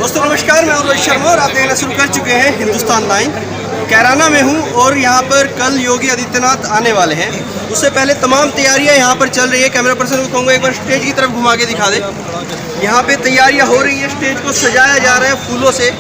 दोस्तों नमस्कार, मैं रोहित शर्मा और आप देखना शुरू कर चुके हैं हिंदुस्तान लाइन। कैराना में हूं और यहां पर कल योगी आदित्यनाथ आने वाले हैं। उससे पहले तमाम तैयारियां यहां पर चल रही है। कैमरा पर्सन को कहूँगा एक बार स्टेज की तरफ घुमा के दिखा दे। यहां पे तैयारियां हो रही है, स्टेज को सजाया जा रहा है फूलों से।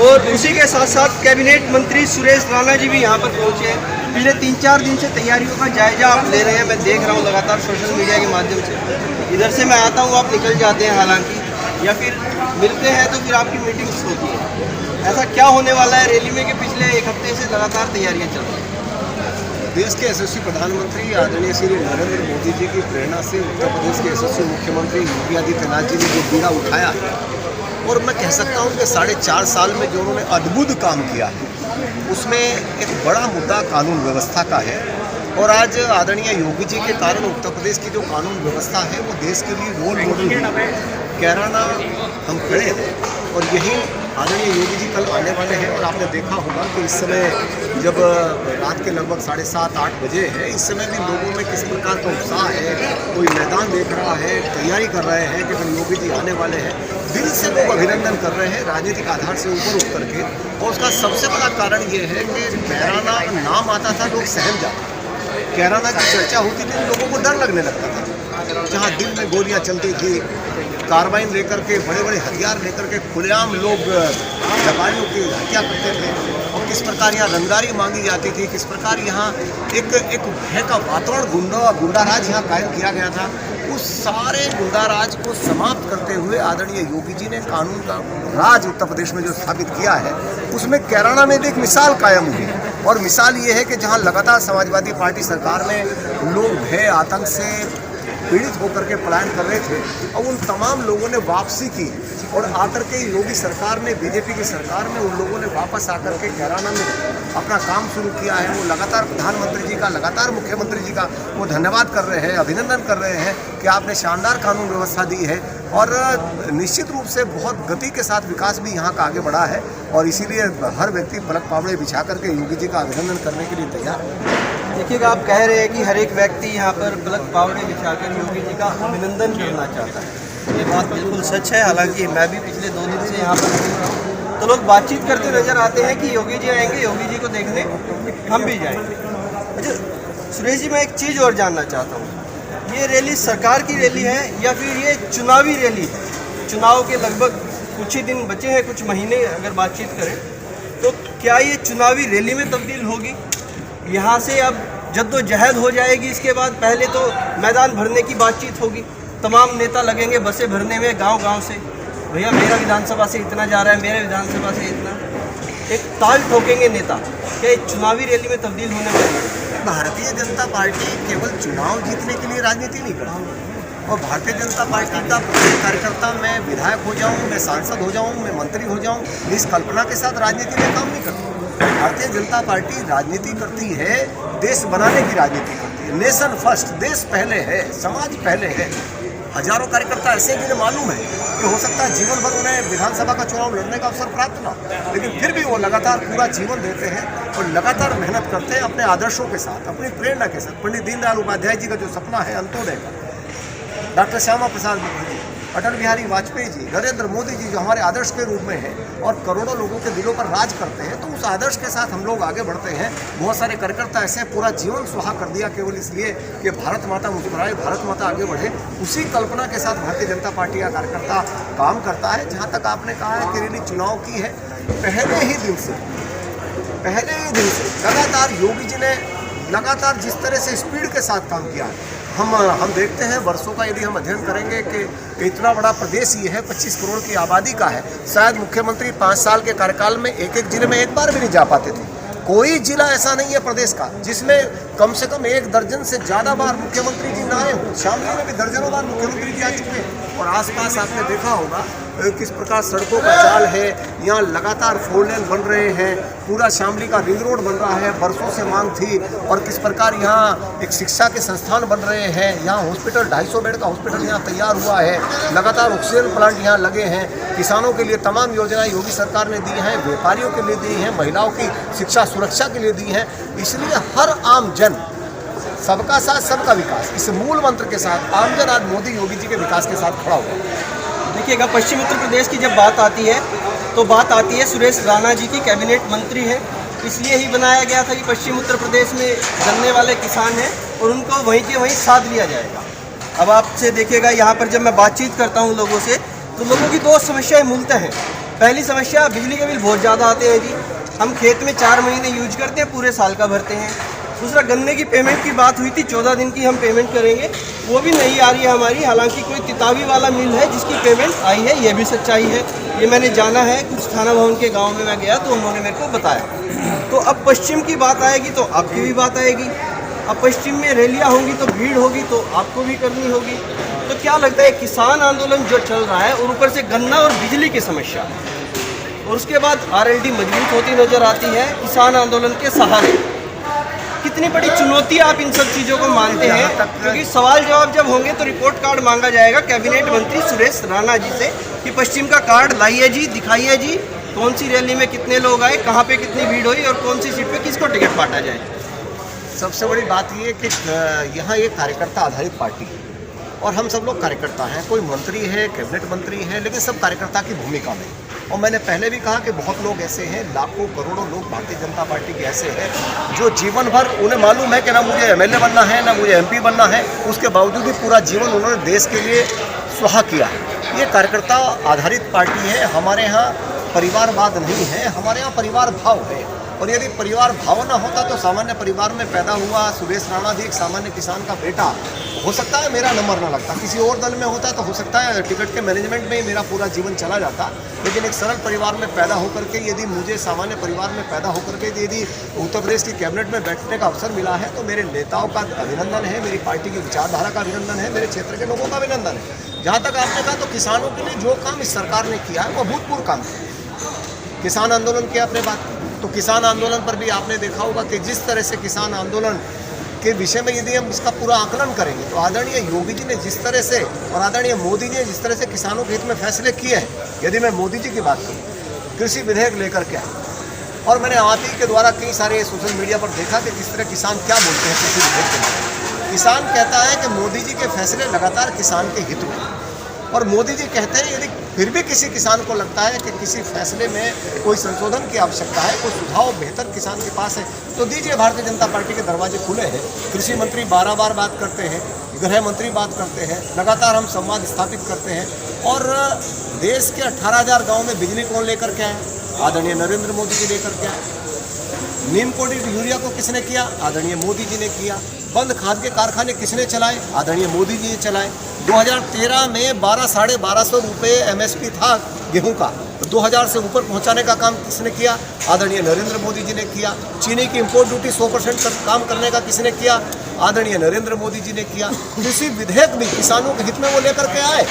और उसी के साथ साथ कैबिनेट मंत्री सुरेश राणा जी भी यहाँ पर पहुँचे हैं। पिछले 3-4 दिन से तैयारियों का जायजा आप ले रहे हैं, मैं देख रहा हूँ लगातार सोशल मीडिया के माध्यम से। इधर से मैं आता हूँ, आप निकल जाते हैं हालांकि, या फिर मिलते हैं तो फिर आपकी मीटिंग्स होती है। ऐसा क्या होने वाला है रैली में कि पिछले एक हफ्ते से लगातार तैयारियां चल रही हैं? देश के यशस्वी प्रधानमंत्री आदरणीय श्री नरेंद्र मोदी जी की प्रेरणा से उत्तर प्रदेश के यशस्वी मुख्यमंत्री योगी आदित्यनाथ जी ने जो बीड़ा उठाया है, और मैं कह सकता हूँ कि 4.5 साल में जो उन्होंने अद्भुत काम किया है, उसमें एक बड़ा मुद्दा कानून व्यवस्था का है। और आज आदरणीय योगी जी के कारण उत्तर प्रदेश की जो कानून व्यवस्था है वो देश के लिए रोल मॉडल है। कैराना हम खड़े हैं और यही आदरणीय योगी जी कल आने वाले हैं। और आपने देखा होगा कि इस समय जब रात के लगभग 7:30-8 बजे है, इस समय भी लोगों में किस प्रकार का उत्साह है। कोई मैदान देख रहा है, तैयारी कर रहे हैं कि कल योगी जी आने वाले हैं। दिल से लोग अभिनंदन कर रहे हैं, राजनीतिक आधार से ऊपर उठ करके। और उसका सबसे बड़ा कारण ये है कि कैराना नाम आता था, लोग सहम जाते। कैराना की चर्चा होती थी, लोगों को डर लगने लगता था। जहाँ दिल में गोलियां चलती थी, कार्बाइन लेकर के, बड़े बड़े हथियार लेकर के खुलेआम लोग व्यापारियों की हत्या करते थे, और किस प्रकार यहाँ रंगदारी मांगी जाती थी, किस प्रकार यहाँ एक भय का वातावरण, गुंडाराज यहाँ कायम किया गया था। उस सारे गुंडाराज को समाप्त करते हुए आदरणीय योगी जी ने कानून का राज उत्तर प्रदेश में जो स्थापित किया है, उसमें कैराना में भी एक मिसाल कायम हुई। और मिसाल ये है कि जहाँ लगातार समाजवादी पार्टी सरकार में लोग भय आतंक से पीड़ित होकर के पलायन कर रहे थे, और उन तमाम लोगों ने वापसी की। और आकर के योगी सरकार ने, बीजेपी की सरकार में, उन लोगों ने वापस आकर के कैराना में अपना काम शुरू किया है। वो लगातार प्रधानमंत्री जी का, लगातार मुख्यमंत्री जी का वो धन्यवाद कर रहे हैं, अभिनंदन कर रहे हैं कि आपने शानदार कानून व्यवस्था दी है। और निश्चित रूप से बहुत गति के साथ विकास भी यहाँ का आगे बढ़ा है। और इसीलिए हर व्यक्ति पलक पावड़े बिछा करके योगी जी का अभिनंदन करने के लिए तैयार है। देखिएगा, आप कह रहे हैं कि हर एक व्यक्ति यहाँ पर पलक पावड़े बिछाकर योगी जी का अभिनंदन करना चाहता है। ये बात बिल्कुल सच है। हालांकि मैं भी पिछले 2 दिन से यहाँ पर घूम रहा हूँ, तो लोग बातचीत करते नजर आते हैं कि योगी जी आएंगे, योगी जी को देखने हम भी जाएंगे। अच्छा सुरेश जी, मैं एक चीज़ और जानना चाहता हूँ, ये रैली सरकार की रैली है या फिर ये चुनावी रैली है? चुनाव के लगभग कुछ ही दिन बचे हैं, कुछ महीने अगर बातचीत करें तो क्या ये चुनावी रैली में तब्दील होगी? यहाँ से अब जद्दोजहद हो जाएगी, इसके बाद पहले तो मैदान भरने की बातचीत होगी, तमाम नेता लगेंगे बसें भरने में गांव-गांव से, भैया मेरा विधानसभा से इतना जा रहा है, मेरे विधानसभा से इतना, एक ताल ठोकेंगे नेता। क्या ये चुनावी रैली में तब्दील होने वाली है? भारतीय जनता पार्टी केवल चुनाव जीतने के लिए राजनीति नहीं करती। और भारतीय जनता पार्टी का प्रत्येक कार्यकर्ता, मैं विधायक हो जाऊं, मैं सांसद हो जाऊं, मैं मंत्री हो जाऊं, इस कल्पना के साथ राजनीति में काम नहीं करती। भारतीय जनता पार्टी राजनीति करती है, देश बनाने की राजनीति करती है। नेशन फर्स्ट, देश पहले है, समाज पहले है। हजारों कार्यकर्ता ऐसे हैं जिन्हें मालूम है कि हो सकता है जीवन भर उन्हें विधानसभा का चुनाव लड़ने का अवसर प्राप्त ना, लेकिन फिर भी वो लगातार पूरा जीवन देते हैं और लगातार मेहनत करते हैं अपने आदर्शों के साथ, अपनी प्रेरणा के साथ। पंडित दीनदयाल उपाध्याय जी का जो सपना है अंत्योदय का, डॉक्टर श्यामा प्रसाद मुखर्जी, अटल बिहारी वाजपेयी जी, नरेंद्र मोदी जी जो हमारे आदर्श के रूप में हैं और करोड़ों लोगों के दिलों पर राज करते हैं, तो उस आदर्श के साथ हम लोग आगे बढ़ते हैं। बहुत सारे कार्यकर्ता ऐसे पूरा जीवन सुहा कर दिया केवल इसलिए कि भारत माता मुस्कुराए, भारत माता आगे बढ़े। उसी कल्पना के साथ भारतीय जनता पार्टी का कार्यकर्ता काम करता है। जहाँ तक आपने कहा है कि रैली चुनाव की है, पहले ही दिन से लगातार योगी जी ने लगातार जिस तरह से स्पीड के साथ काम किया है, हम देखते हैं वर्षों का यदि हम अध्ययन करेंगे कि इतना बड़ा प्रदेश ये है, 25 करोड़ की आबादी का है। शायद मुख्यमंत्री 5 साल के कार्यकाल में एक जिले में एक बार भी नहीं जा पाते थे। कोई जिला ऐसा नहीं है प्रदेश का जिसमें कम से कम 1 दर्जन से ज़्यादा बार मुख्यमंत्री जी ना आए हों। शामली में भी दर्जनों बार मुख्यमंत्री जी आ चुके हैं। और आसपास आपने देखा होगा किस प्रकार सड़कों का जाल है। यहाँ लगातार 4 लेन बन रहे हैं, पूरा शामली का रिंग रोड बन रहा है, बरसों से मांग थी। और किस प्रकार यहाँ एक शिक्षा के संस्थान बन रहे हैं, यहाँ हॉस्पिटल 250 बेड का हॉस्पिटल यहाँ तैयार हुआ है, लगातार ऑक्सीजन प्लांट यहाँ लगे हैं। किसानों के लिए तमाम योजनाएं योगी सरकार ने दी हैं, व्यापारियों के लिए दी हैं, महिलाओं की शिक्षा सुरक्षा के लिए दी हैं। इसलिए हर आम जन, सबका साथ सबका विकास, इस मूल मंत्र के साथ आमजन आज मोदी योगी जी के विकास के साथ खड़ा हुआ। देखिएगा, पश्चिम उत्तर प्रदेश की जब बात आती है तो बात आती है सुरेश राणा जी की, कैबिनेट मंत्री है, इसलिए ही बनाया गया था कि पश्चिम उत्तर प्रदेश में गन्ने वाले किसान हैं और उनको वहीं के वहीं साध लिया जाएगा। अब आपसे देखिएगा यहाँ पर जब मैं बातचीत करता हूँ लोगों से, तो लोगों की दो समस्याएं मूलतः हैं। पहली समस्या, बिजली के बिल बहुत ज़्यादा आते हैं जी, हम खेत में 4 महीने यूज करते हैं, पूरे साल का भरते हैं। दूसरा, गन्ने की पेमेंट की बात हुई थी, 14 दिन की हम पेमेंट करेंगे, वो भी नहीं आ रही है हमारी। हालांकि कोई तितावी वाला मिल है जिसकी पेमेंट आई है, ये भी सच्चाई है, ये मैंने जाना है। कुछ थाना भवन के गांव में मैं गया तो उन्होंने मेरे को बताया। तो अब पश्चिम की बात आएगी तो आपकी भी बात आएगी। अब पश्चिम में रैलियाँ होंगी तो भीड़ होगी तो आपको भी करनी होगी। तो क्या लगता है, किसान आंदोलन जो चल रहा है और ऊपर से गन्ना और बिजली की समस्या, और उसके बाद आरएलडी मजबूत होती नजर आती है किसान आंदोलन के सहारे, कितनी बड़ी चुनौती आप इन सब चीज़ों को मानते हैं? क्योंकि सवाल जवाब जब होंगे तो रिपोर्ट कार्ड मांगा जाएगा कैबिनेट मंत्री सुरेश राणा जी से कि पश्चिम का कार्ड लाइए जी, दिखाइए जी, कौन सी रैली में कितने लोग आए, कहाँ पे कितनी भीड़ हुई और कौन सी सीट पे किसको टिकट बांटा जाए। सबसे बड़ी बात ये कि यहाँ एक कार्यकर्ता आधारित पार्टी है और हम सब लोग कार्यकर्ता हैं। कोई मंत्री है, कैबिनेट मंत्री है, लेकिन सब कार्यकर्ता की भूमिका में। और मैंने पहले भी कहा कि बहुत लोग ऐसे हैं, लाखों करोड़ों लोग भारतीय जनता पार्टी के ऐसे हैं जो जीवन भर उन्हें मालूम है कि ना मुझे एमएलए बनना है, ना मुझे एमपी बनना है, उसके बावजूद भी पूरा जीवन उन्होंने देश के लिए सुहा किया है। ये कार्यकर्ता आधारित पार्टी है। हमारे यहाँ परिवारवाद नहीं है, हमारे यहाँ परिवार भाव है। और यदि परिवार भाव न होता तो सामान्य परिवार में पैदा हुआ सुरेश राणा जी एक सामान्य किसान का बेटा, हो सकता है मेरा नंबर न लगता, किसी और दल में होता तो हो सकता है टिकट के मैनेजमेंट में ही मेरा पूरा जीवन चला जाता। लेकिन एक सरल परिवार में पैदा होकर के यदि मुझे सामान्य परिवार में पैदा होकर के यदि उत्तर प्रदेश की कैबिनेट में बैठने का अवसर मिला है तो मेरे नेताओं का अभिनंदन है, मेरी पार्टी की विचारधारा का अभिनंदन है, मेरे क्षेत्र के लोगों का अभिनंदन है। जहाँ तक आपने कहा तो किसानों के लिए जो काम इस सरकार ने किया है वो अभूतपूर्व काम है। किसान आंदोलन की आपने बात की तो किसान आंदोलन पर भी आपने देखा होगा कि जिस तरह से किसान आंदोलन के विषय में यदि हम इसका पूरा आकलन करेंगे तो आदरणीय योगी जी ने जिस तरह से और आदरणीय मोदी जी ने जिस तरह से किसानों के हित में फैसले किए हैं। यदि मैं मोदी जी की बात करूँ, कृषि विधेयक लेकर के आए और मैंने आप ही के द्वारा कई सारे सोशल मीडिया पर देखा कि किस तरह किसान क्या बोलते हैं कृषि विधेयक के लिए। किसान कहता है कि मोदी जी के फैसले लगातार किसान के हित में, और मोदी जी कहते हैं यदि फिर भी किसी किसान को लगता है कि किसी फैसले में कोई संशोधन की आवश्यकता है, कोई सुझाव बेहतर किसान के पास है तो दीजिए, भारतीय जनता पार्टी के दरवाजे खुले हैं। कृषि मंत्री 12 बार बात करते हैं, गृह मंत्री बात करते हैं, लगातार हम संवाद स्थापित करते हैं। और देश के 18,000 गाँव में बिजली कौन लेकर के आए? आदरणीय नरेंद्र मोदी जी लेकर के आए। नीम कोटेड यूरिया को किसने किया? आदरणीय मोदी जी ने किया। बंद खाद के कारखाने किसने चलाए? आदरणीय मोदी जी ने चलाए। 2013 में 12,500 रुपये MSP था गेहूं का, 2000 से ऊपर पहुंचाने का काम किसने किया? आदरणीय नरेंद्र मोदी जी ने किया। चीनी की इंपोर्ट ड्यूटी 100% काम करने का किसने किया? आदरणीय नरेंद्र मोदी जी ने किया। कृषि विधेयक भी किसानों के हित में वो लेकर के आए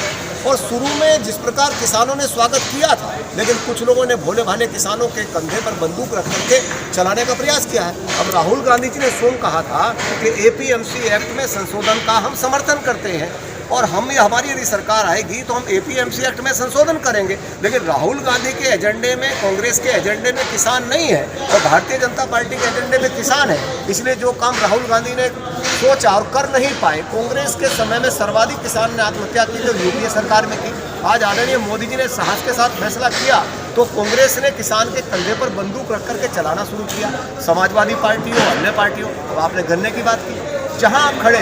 और शुरू में जिस प्रकार किसानों ने स्वागत किया था, लेकिन कुछ लोगों ने भोले भाले किसानों के कंधे पर बंदूक रख करके चलाने का प्रयास किया है। अब राहुल गांधी जी ने स्वयं कहा था कि APMC एक्ट में संशोधन का हम समर्थन करते हैं और हमारी यदि सरकार आएगी तो हम APMC एक्ट में संशोधन करेंगे। लेकिन राहुल गांधी के एजेंडे में, कांग्रेस के एजेंडे में किसान नहीं है और भारतीय जनता पार्टी के एजेंडे में किसान है। इसलिए जो काम राहुल गांधी ने सोचा और कर नहीं पाए, कांग्रेस के समय में सर्वाधिक किसान ने आत्महत्या की तो यूपीए सरकार में की। आज आदरणीय मोदी जी ने साहस के साथ फैसला किया तो कांग्रेस ने किसान के कंधे पर बंदूक रख करके चलाना शुरू किया। समाजवादी पार्टी हो, अन्य पार्टी हो। अब आपने गन्ने की बात की, जहां आप खड़े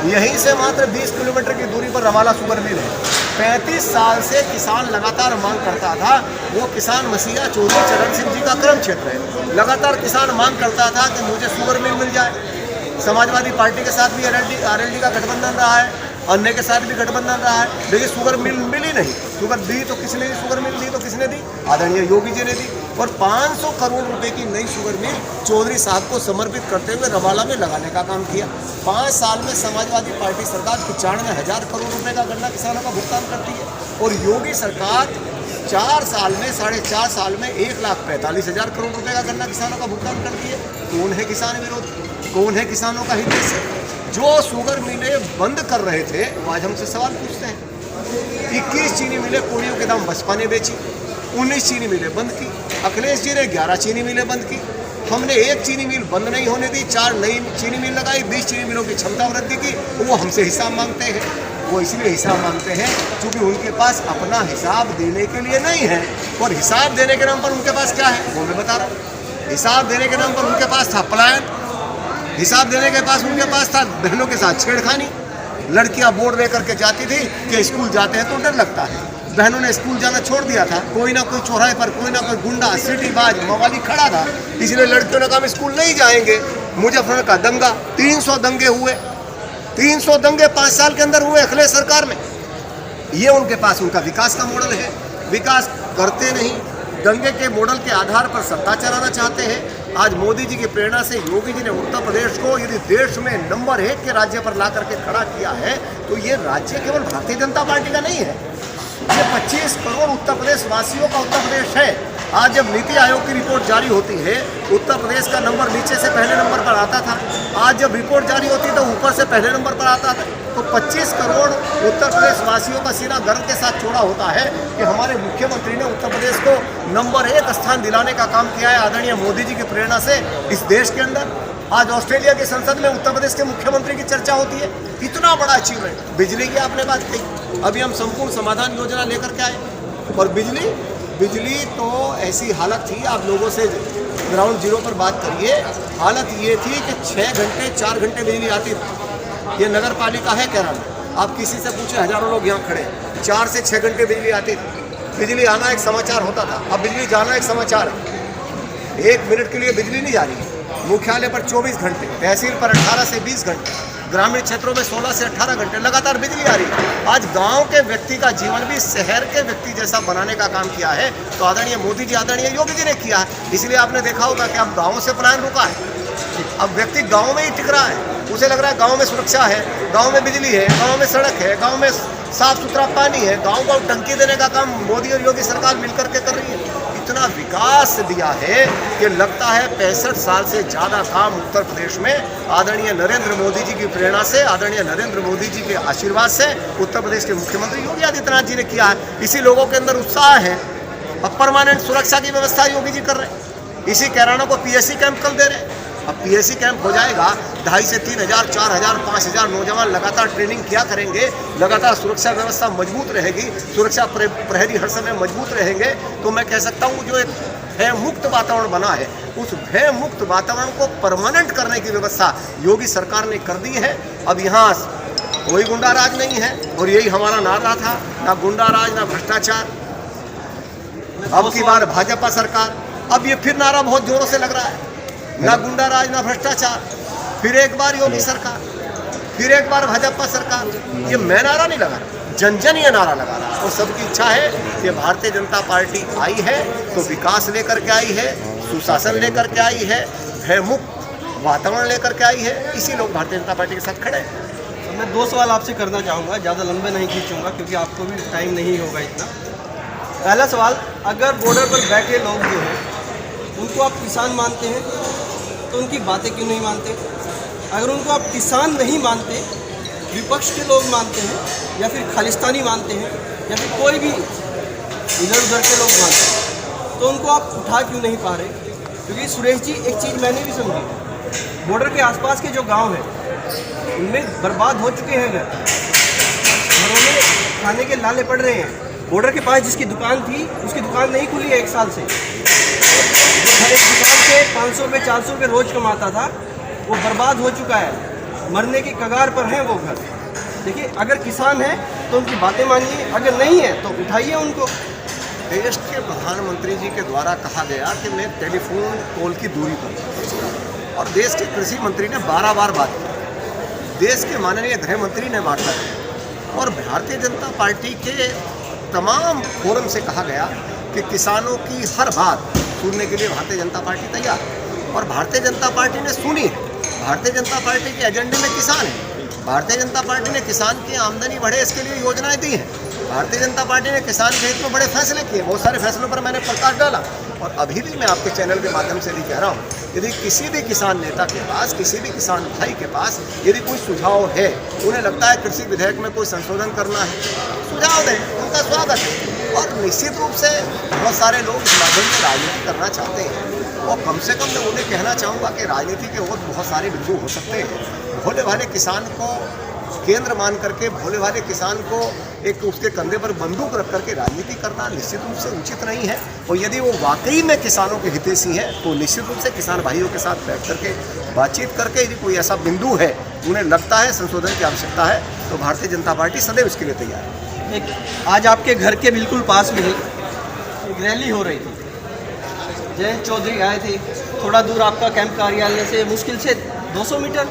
यहीं से मात्र 20 किलोमीटर की दूरी पर रवाला शुगर मिल है। 35 साल से किसान लगातार मांग करता था, वो किसान मसीहा चौधरी चरण सिंह जी का कर्म क्षेत्र है। लगातार किसान मांग करता था कि मुझे शुगर मिल जाए। समाजवादी पार्टी के साथ भी आरएलडी का गठबंधन रहा है, अन्य के साथ भी गठबंधन रहा है, लेकिन शुगर मिली नहीं। शुगर दी तो किसने दी? शुगर मिल दी तो किसने दी? आदरणीय योगी जी ने दी। और 500 करोड़ रुपए की नई शुगर मिल चौधरी साहब को समर्पित करते हुए रवाला में लगाने का काम किया। 5 साल में समाजवादी पार्टी सरकार 95,000 करोड़ रुपए का गन्ना किसानों का भुगतान करती है और योगी सरकार 4 साल में, 4.5 साल में 1,45,000 करोड़ रुपए का गन्ना किसानों का भुगतान करती है। कौन है किसान विरोधी? कौन है किसानों का हित? जो शुगर मिलें बंद कर रहे थे वो आज हमसे सवाल पूछते हैं। 21 चीनी मिलें कोड़ियों के दाम बसपा ने बेची, 19 चीनी मिलें बंद की। अखिलेश जी ने 11 चीनी मिलें बंद की। हमने एक चीनी मिल बंद नहीं होने दी, 4 नई चीनी मिल लगाई, 20 चीनी मिलों की क्षमता वृद्धि की, वो हमसे हिसाब मांगते हैं। वो इसलिए हिसाब मांगते हैं क्योंकि उनके पास अपना हिसाब देने के लिए नहीं है। और हिसाब देने के नाम पर उनके पास क्या है वो मैं बता रहा हूँ। हिसाब देने के नाम पर उनके पास था पलायन, हिसाब देने के पास उनके पास था बहनों के साथ छेड़खानी। लड़कियां बोर्ड लेकर के जाती थी कि स्कूल जाते हैं तो डर लगता है, बहनों ने स्कूल जाना छोड़ दिया था। कोई ना कोई चौराहे पर कोई ना कोई गुंडा सीटीबाज मवाली खड़ा था, इसलिए लड़कियों ने कहा हम स्कूल नहीं जाएंगे। मुजफ्फरनगर का दंगा, 300 दंगे हुए, 300 दंगे 5 साल के अंदर हुए अखिलेश सरकार में। ये उनके पास उनका विकास का मॉडल है, विकास करते नहीं, दंगे के मॉडल के आधार पर सत्ता चलाना चाहते हैं। आज मोदी जी की प्रेरणा से योगी जी ने उत्तर प्रदेश को यदि देश में नंबर 1 के राज्य पर ला करके खड़ा किया है तो ये राज्य केवल भारतीय जनता पार्टी का नहीं है, ये 25 करोड़ उत्तर प्रदेश वासियों का उत्तर प्रदेश है। आज जब नीति आयोग की रिपोर्ट जारी होती है उत्तर प्रदेश का नंबर नीचे से पहले नंबर पर आता था, आज जब रिपोर्ट जारी होती तो ऊपर से पहले नंबर पर आता था। तो 25 करोड़ उत्तर प्रदेश वासियों का सीना गर्व के साथ छोड़ा होता है कि हमारे मुख्यमंत्री ने उत्तर प्रदेश को नंबर 1 स्थान दिलाने का काम किया है आदरणीय मोदी जी की प्रेरणा से इस देश के अंदर। आज ऑस्ट्रेलिया की संसद में उत्तर प्रदेश के मुख्यमंत्री की चर्चा होती है, इतना बड़ा अचीवमेंट। बिजली की आपने बात कही, अभी हम संपूर्ण समाधान योजना लेकर के आए और बिजली तो ऐसी हालत थी, आप लोगों से ग्राउंड जीरो पर बात करिए, हालत ये थी कि 6 घंटे 4 घंटे बिजली आती थी। ये नगर पालिका है केरल, आप किसी से पूछे हजारों लोग यहाँ खड़े, 4 से 6 घंटे बिजली आती थी। बिजली आना एक समाचार होता था, अब बिजली जाना एक समाचार है। 1 मिनट के लिए बिजली नहीं जा रही है। मुख्यालय पर 24 घंटे, तहसील पर 18 से 20 घंटे, ग्रामीण क्षेत्रों में 16 से 18 घंटे लगातार बिजली आ रही है। आज गांव के व्यक्ति का जीवन भी शहर के व्यक्ति जैसा बनाने का काम किया है तो आदरणीय मोदी जी, आदरणीय योगी जी ने किया है। इसलिए आपने देखा होगा कि अब गाँव से पलायन रुका है, अब व्यक्ति गाँव में ही टिक रहा है। उसे लग रहा है गाँव में सुरक्षा है, गाँव में बिजली है, गाँव में सड़क है, गाँव में साफ सुथरा पानी है। गाँव को टंकी देने का काम मोदी और योगी सरकार मिलकर के कर रही है। इतना विकास दिया है कि लगता है 65 साल से ज़्यादा काम उत्तर प्रदेश में आदरणीय नरेंद्र मोदी जी की प्रेरणा से, आदरणीय नरेंद्र मोदी जी के आशीर्वाद से उत्तर प्रदेश के मुख्यमंत्री योगी आदित्यनाथ जी ने किया है। इसी लोगों के अंदर उत्साह है। अब परमानेंट सुरक्षा की व्यवस्था योगी जी कर रहे हैं। इसी कैराना को पीएससी कैंप कल दे रहे हैं। अब पीएससी कैंप हो जाएगा, 2,500 से 3,000, 4,000, 5,000 नौजवान लगातार ट्रेनिंग किया करेंगे, लगातार सुरक्षा व्यवस्था मजबूत रहेगी, सुरक्षा प्रहरी हर समय मजबूत रहेंगे। तो मैं कह सकता हूँ जो एक भय मुक्त वातावरण बना है, उस भय मुक्त वातावरण को परमानेंट करने की व्यवस्था योगी सरकार ने कर दी है। अब यहाँ कोई गुंडा राज नहीं है और यही हमारा नारा था, ना गुंडा राज ना भ्रष्टाचार। अब की बार भाजपा सरकार, अब ये फिर नारा बहुत जोरों से लग रहा है, ना गुंडा राज ना भ्रष्टाचार। फिर एक बार योगी सरकार, फिर एक बार भाजपा सरकार। ये मैं नारा नहीं लगा, जन जन ये नारा लगा रहा है। और सबकी इच्छा है कि भारतीय जनता पार्टी आई है तो विकास लेकर के आई है, सुशासन लेकर के आई है, भयमुक्त वातावरण लेकर के आई है। इसी लोग भारतीय जनता पार्टी के साथ खड़े हैं। तो मैं 2 सवाल आपसे करना चाहूँगा, ज़्यादा लंबे नहीं खींचूंगा क्योंकि आपको भी टाइम नहीं होगा इतना। पहला सवाल, अगर बॉर्डर पर बैठे लोग जो हैं उनको आप किसान मानते हैं तो उनकी बातें क्यों नहीं मानते? अगर उनको आप किसान नहीं मानते, विपक्ष के लोग मानते हैं या फिर खालिस्तानी मानते हैं या फिर कोई भी इधर उधर के लोग मानते हैं, तो उनको आप उठा क्यों नहीं पा रहे? क्योंकि सुरेश जी, एक चीज़ मैंने भी समझी, बॉर्डर के आसपास के जो गांव हैं उनमें बर्बाद हो चुके हैं घर, घरों में खाने के लाले पड़ रहे हैं। बॉर्डर के पास जिसकी दुकान थी उसकी दुकान नहीं खुली है 1 साल से। हर एक दुकान से 500 रुपये 400 रुपये रोज कमाता था, वो बर्बाद हो चुका है, मरने की कगार पर है वो घर। देखिए, अगर किसान है तो उनकी बातें मानिए, अगर नहीं है तो उठाइए उनको। देश के प्रधानमंत्री जी के द्वारा कहा गया कि मैं टेलीफोन कॉल की दूरी पर, और देश के कृषि मंत्री ने 12 बार बात की, देश के माननीय गृह मंत्री ने वार्ता की, और भारतीय जनता पार्टी के तमाम फोरम से कहा गया कि किसानों की हर बात सुनने के लिए भारतीय जनता पार्टी तैयार है। और भारतीय जनता पार्टी ने सुनी है। भारतीय जनता पार्टी के एजेंडे में किसान है। भारतीय जनता पार्टी ने किसान की आमदनी बढ़े इसके लिए योजनाएं दी हैं। भारतीय जनता पार्टी ने किसान के हित में बड़े फैसले किए, बहुत सारे फैसलों पर मैंने प्रकाश डाला। और अभी भी मैं आपके चैनल के माध्यम से भी कह रहा हूँ, यदि किसी भी किसान नेता के पास, किसी भी किसान भाई के पास यदि कोई सुझाव है, उन्हें लगता है कृषि विधेयक में कोई संशोधन करना है, सुझाव दें, उनका स्वागत है। और निश्चित रूप से बहुत सारे लोग इस माध्यम से राजनीति करना चाहते हैं, और कम से कम मैं उन्हें कहना चाहूँगा कि राजनीति के और बहुत सारे बिंदु हो सकते हैं। भोले भाले किसान को केंद्र मान करके भोले भाले किसान को एक उसके कंधे पर बंदूक रख करके राजनीति करना निश्चित रूप से उचित नहीं है। और यदि वो वाकई में किसानों के हितैषी हैं तो निश्चित रूप से किसान भाइयों के साथ बैठ करके बातचीत करके यदि कोई ऐसा बिंदु है उन्हें लगता है संशोधन की आवश्यकता है तो भारतीय जनता पार्टी सदैव इसके लिए तैयार है। आज आपके घर के बिल्कुल पास में ही एक रैली हो रही थी, जयंत चौधरी आए थे, थोड़ा दूर आपका कैंप कार्यालय से मुश्किल से 200 मीटर,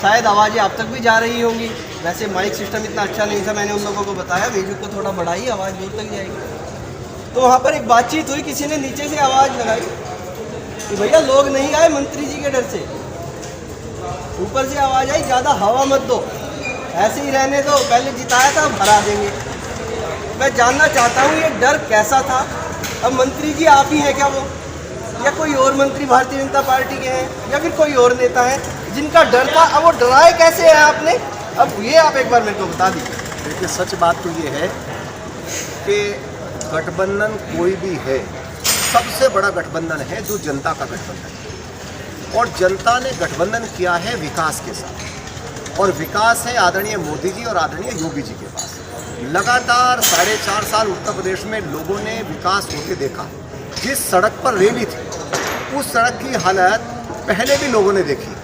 शायद आवाज़ें आप तक भी जा रही होंगी। वैसे माइक सिस्टम इतना अच्छा नहीं था, मैंने उन लोगों को बताया म्यूजिक को थोड़ा बढ़ाई, आवाज़ दूर तक जाएगी। तो वहाँ पर एक बातचीत हुई, किसी ने नीचे से आवाज़ लगाई कि भैया लोग नहीं आए मंत्री जी के डर से। ऊपर से आवाज़ आई ज़्यादा हवा मत दो, ऐसे ही रहने दो, पहले जिताया था हरा देंगे। मैं जानना चाहता हूँ ये डर कैसा था? अब मंत्री जी आप ही हैं क्या वो, या कोई और मंत्री भारतीय जनता पार्टी के हैं, या फिर कोई और नेता है जिनका डर था? अब वो डराए कैसे है आपने? अब ये आप एक बार मेरे को बता दीजिए। देखिए सच बात तो ये है कि गठबंधन कोई भी है, सबसे बड़ा गठबंधन है जो जनता का गठबंधन है। और जनता ने गठबंधन किया है विकास के साथ, और विकास है आदरणीय मोदी जी और आदरणीय योगी जी के पास। लगातार 4.5 साल उत्तर प्रदेश में लोगों ने विकास होते देखा। जिस सड़क पर रैली थी उस सड़क की हालत पहले भी लोगों ने देखी।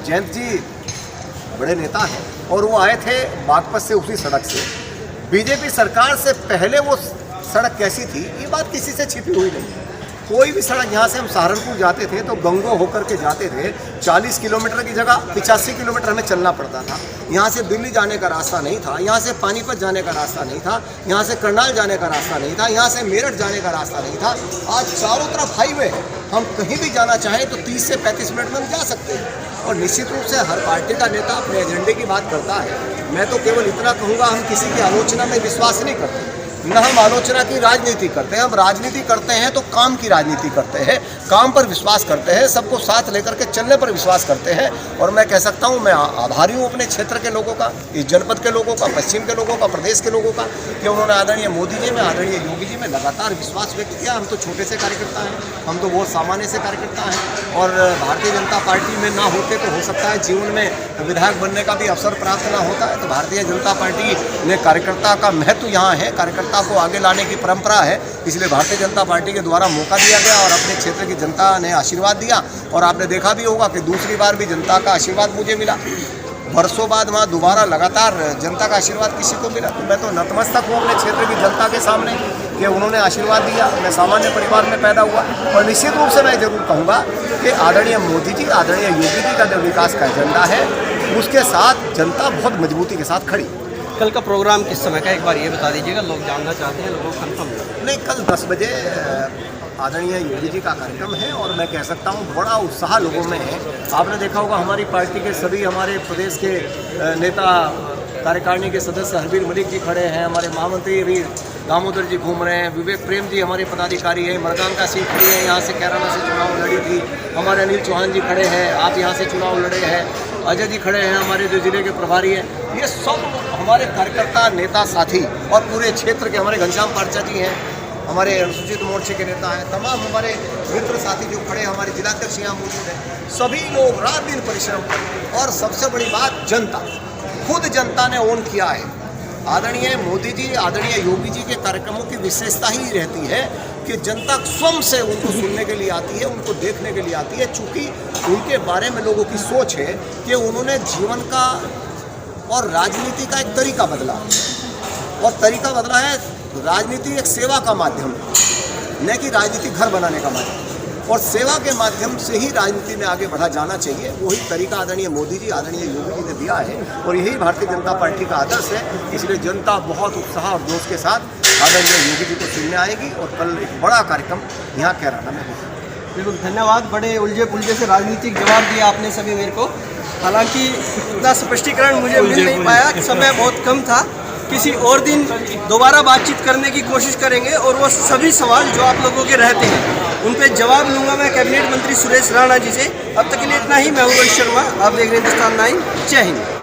जयंत जी बड़े नेता हैं और वो आए थे बागपत से उसी सड़क से। बीजेपी सरकार से पहले वो सड़क कैसी थी ये बात किसी से छिपी हुई नहीं है। कोई भी सड़क, यहाँ से हम सहारनपुर जाते थे तो गंगो होकर के जाते थे, 40 किलोमीटर की जगह 85 किलोमीटर हमें चलना पड़ता था। यहाँ से दिल्ली जाने का रास्ता नहीं था, यहाँ से पानीपत जाने का रास्ता नहीं था, यहाँ से करनाल जाने का रास्ता नहीं था, यहाँ से मेरठ जाने का रास्ता नहीं था। आज चारों तरफ हाईवे है, हम कहीं भी जाना चाहें तो 30 से 35 मिनट में हम जा सकते हैं। और निश्चित रूप से हर पार्टी का नेता अपने एजेंडे की बात करता है। मैं तो केवल इतना कहूँगा, हम किसी की आलोचना में विश्वास नहीं करते, न हम आलोचना की राजनीति करते हैं। हम राजनीति करते हैं तो काम की राजनीति करते हैं, काम पर विश्वास करते हैं, सबको साथ लेकर के चलने पर विश्वास करते हैं। और मैं कह सकता हूं, मैं आभारी हूं अपने क्षेत्र के लोगों का, इस जनपद के लोगों का, पश्चिम के लोगों का, प्रदेश के लोगों का, कि उन्होंने आदरणीय मोदी जी में, आदरणीय योगी जी में लगातार विश्वास व्यक्त किया। हम तो छोटे से कार्यकर्ता हैं, हम तो बहुत सामान्य से कार्यकर्ता हैं, और भारतीय जनता पार्टी में ना होते तो हो सकता है जीवन में विधायक बनने का भी अवसर प्राप्त ना होता है। तो भारतीय जनता पार्टी ने कार्यकर्ता का महत्व यहाँ है, कार्यकर्ता को आगे लाने की परंपरा है, इसलिए भारतीय जनता पार्टी के द्वारा मौका दिया गया और अपने क्षेत्र की जनता ने आशीर्वाद दिया। और आपने देखा भी होगा कि दूसरी बार भी जनता का आशीर्वाद मुझे मिला। वर्षों बाद वहाँ दोबारा लगातार जनता का आशीर्वाद किसी को मिला, तो मैं तो नतमस्तक हूँ अपने क्षेत्र की जनता के सामने कि उन्होंने आशीर्वाद दिया। मैं सामान्य परिवार में पैदा हुआ, और निश्चित रूप से मैं जरूर कहूँगा कि आदरणीय मोदी जी, आदरणीय योगी जी का जो विकास का एजेंडा है उसके साथ जनता बहुत मजबूती के साथ खड़ी। कल का प्रोग्राम किस समय का एक बार ये बता दीजिएगा, लोग जानना चाहते हैं, लोगों को कन्फर्म नहीं। कल 10 बजे आदरणीय योगी जी का कार्यक्रम है, और मैं कह सकता हूँ बड़ा उत्साह लोगों में है। आपने देखा होगा हमारी पार्टी के सभी, हमारे प्रदेश के नेता, कार्यकारिणी के सदस्य हरबीर मलिक जी खड़े हैं, हमारे महामंत्री अभी दामोदर जी घूम रहे हैं, विवेक प्रेम जी हमारे पदाधिकारी हैं, मरगांका सिंह खड़ी है, यहाँ से कैराना से चुनाव लड़ी थी, हमारे अनिल चौहान जी खड़े हैं, आप यहाँ से चुनाव लड़े हैं, अजय जी खड़े हैं, हमारे जो जिले के प्रभारी हैं। ये सब हमारे कार्यकर्ता, नेता, साथी, और पूरे क्षेत्र के हमारे घनश्याम पारचा जी हैं, हमारे अनुसूचित मोर्चे के नेता हैं, तमाम हमारे मित्र साथी जो खड़े, हमारे जिलाध्यक्ष यहाँ मौजूद हैं। सभी लोग रात दिन परिश्रम करते, और सबसे बड़ी बात जनता, खुद जनता ने ओन किया है। आदरणीय मोदी जी, आदरणीय योगी जी के कार्यक्रमों की विशेषता ही रहती है कि जनता स्वयं से उनको सुनने के लिए आती है, उनको देखने के लिए आती है। चूँकि उनके बारे में लोगों की सोच है कि उन्होंने जीवन का और राजनीति का एक तरीका बदला, और तरीका बदला है राजनीति एक सेवा का माध्यम है, न कि राजनीति घर बनाने का माध्यम, और सेवा के माध्यम से ही राजनीति में आगे बढ़ा जाना चाहिए। वही तरीका आदरणीय मोदी जी, आदरणीय योगी जी ने दिया है, और यही भारतीय जनता पार्टी का आदर्श है। इसलिए जनता बहुत उत्साह और जोश के साथ आदरणीय योगी जी को सुनने आएगी, और कल एक बड़ा कार्यक्रम यहाँ कैराना में होगा। बिल्कुल, धन्यवाद। बड़े उलझे पुलझे से राजनीतिक जवाब दिया आपने सभी मेरे को, हालांकि इतना स्पष्टीकरण मुझे मिल नहीं पाया, समय बहुत कम था। किसी और दिन दोबारा बातचीत करने की कोशिश करेंगे, और वो सभी सवाल जो आप लोगों के रहते हैं उन पे जवाब लूँगा मैं कैबिनेट मंत्री सुरेश राणा जी से। अब तक के लिए इतना ही। मैं हूँ रोहित शर्मा, आप देख रहे हैं हिंदुस्तान 9। जय हिंद।